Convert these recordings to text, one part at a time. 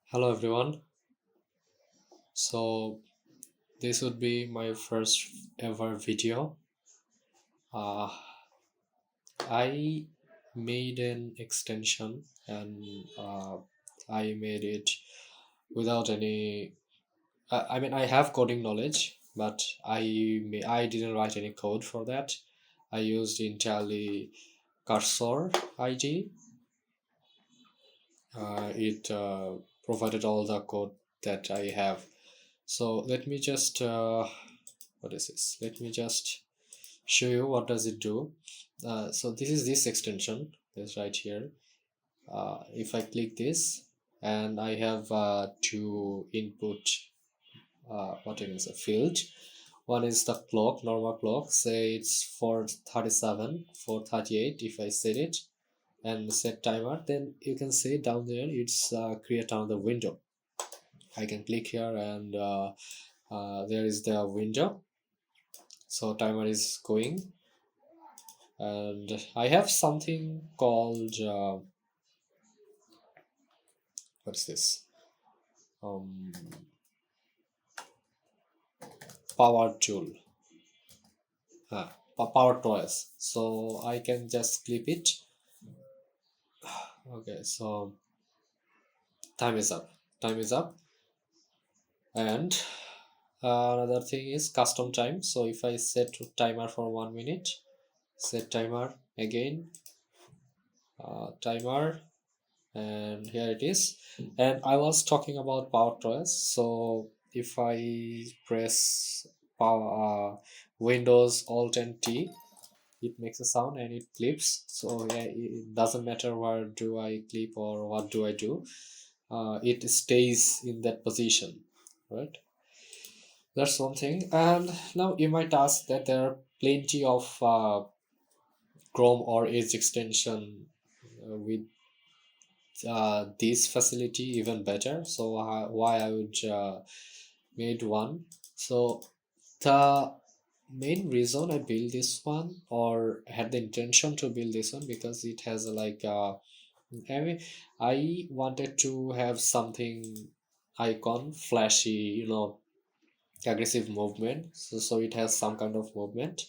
Hello everyone. So this would be my first ever video. Uh, I made an extension and I made it without any. I mean, I have coding knowledge, but I didn't write any code for that. I used entirely Cursor ID. It provided all the code that I have. So let me just what is this? Let me just show you what does it do. So this is this extension. This right here. If I click this, and I have two input. What it is a field. One is the clock, normal clock. Say it's 4:37, 4:38. If I set it and set timer, then you can see down there it's create another window. I can click here and there is the window. So timer is going, and I have something called what's this? Um, Power tool, power tools. So I can just clip it. Okay, so time is up. Time is up, and another thing is custom time. So if I set timer for 1 minute, set timer again, timer, and here it is. And I was talking about power tools. So if I press power Windows Alt and T, it makes a sound and it clips. So yeah, it doesn't matter where do I clip or what do I do, it stays in that position, right? That's one thing. And now you might ask that there are plenty of Chrome or Edge extension with this facility even better. So why I would made one. So the main reason I built this one or had the intention to build this one, because it has like I mean, I wanted to have something icon flashy, aggressive movement. So it has some kind of movement,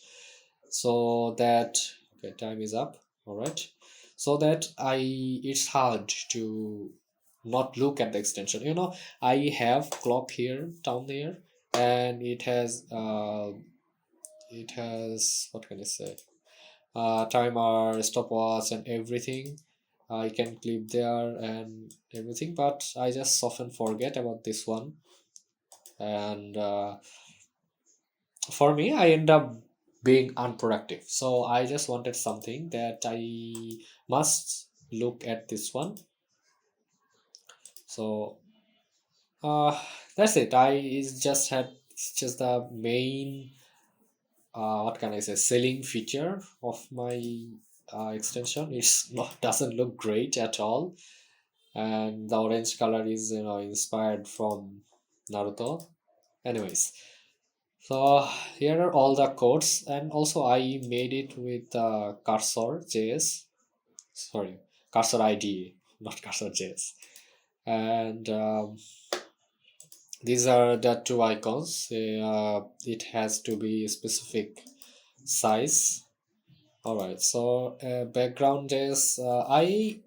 so that okay, time is up. All right, so that I it's hard to not look at the extension. I have clock here down there, and it has what can I say, timer, stopwatch, and everything. I can clip there and everything, but I just often forget about this one. And for me, I end up being unproductive. So I just wanted something that I must look at this one. So that's it. It's just the main what can I say, selling feature of my extension. It's not doesn't look great at all, and the orange color is inspired from Naruto. Anyways, so here are all the codes, and also I made it with Cursor JS. Sorry, Cursor IDE, not Cursor JS. And these are the two icons. It has to be specific size. All right. So background is I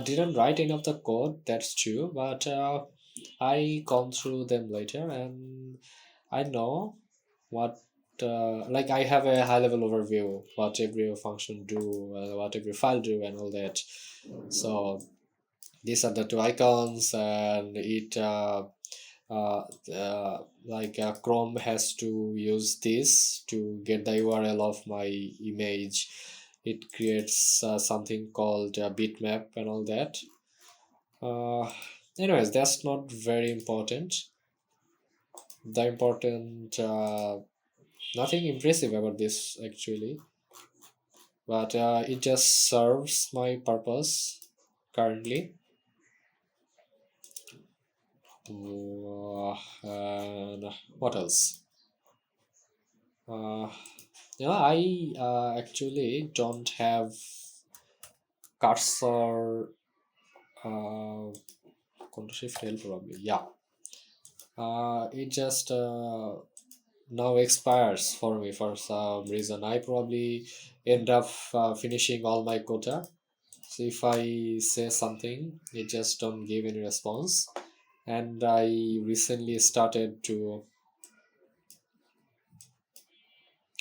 didn't write any of the code. That's true, but I gone through them later, and I know what like I have a high level overview what every function do, what every file do, and all that. So these are the two icons, and it like Chrome has to use this to get the URL of my image. It creates something called bitmap and all that. uh, Anyways, that's not very important. The important nothing impressive about this actually, but it just serves my purpose currently. And what else? uh, I actually don't have cursor Control Shift L probably. Yeah. It just now expires for me for some reason. I probably end up finishing all my quota. So if I say something, it just don't give any response. And I recently started to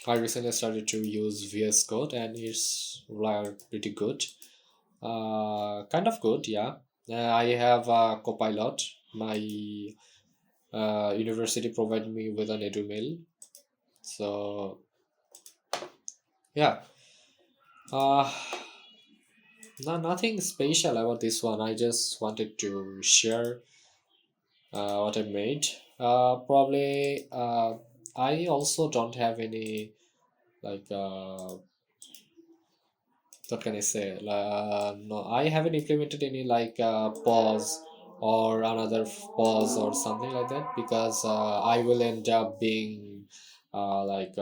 use VS Code, and it's like pretty good. Kind of good, yeah. I have a Copilot. My university provided me with an EduMail. So yeah, uh, nothing special about this one. I just wanted to share what I made. Probably I also don't have any like what can I say? No, I haven't implemented any like pause or another pause or something like that, because I will end up being like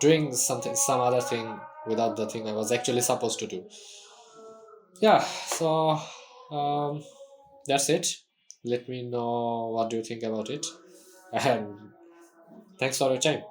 doing some other thing without the thing I was actually supposed to do. Yeah, so um, that's it. Let me know what do you think about it, and thanks for your time.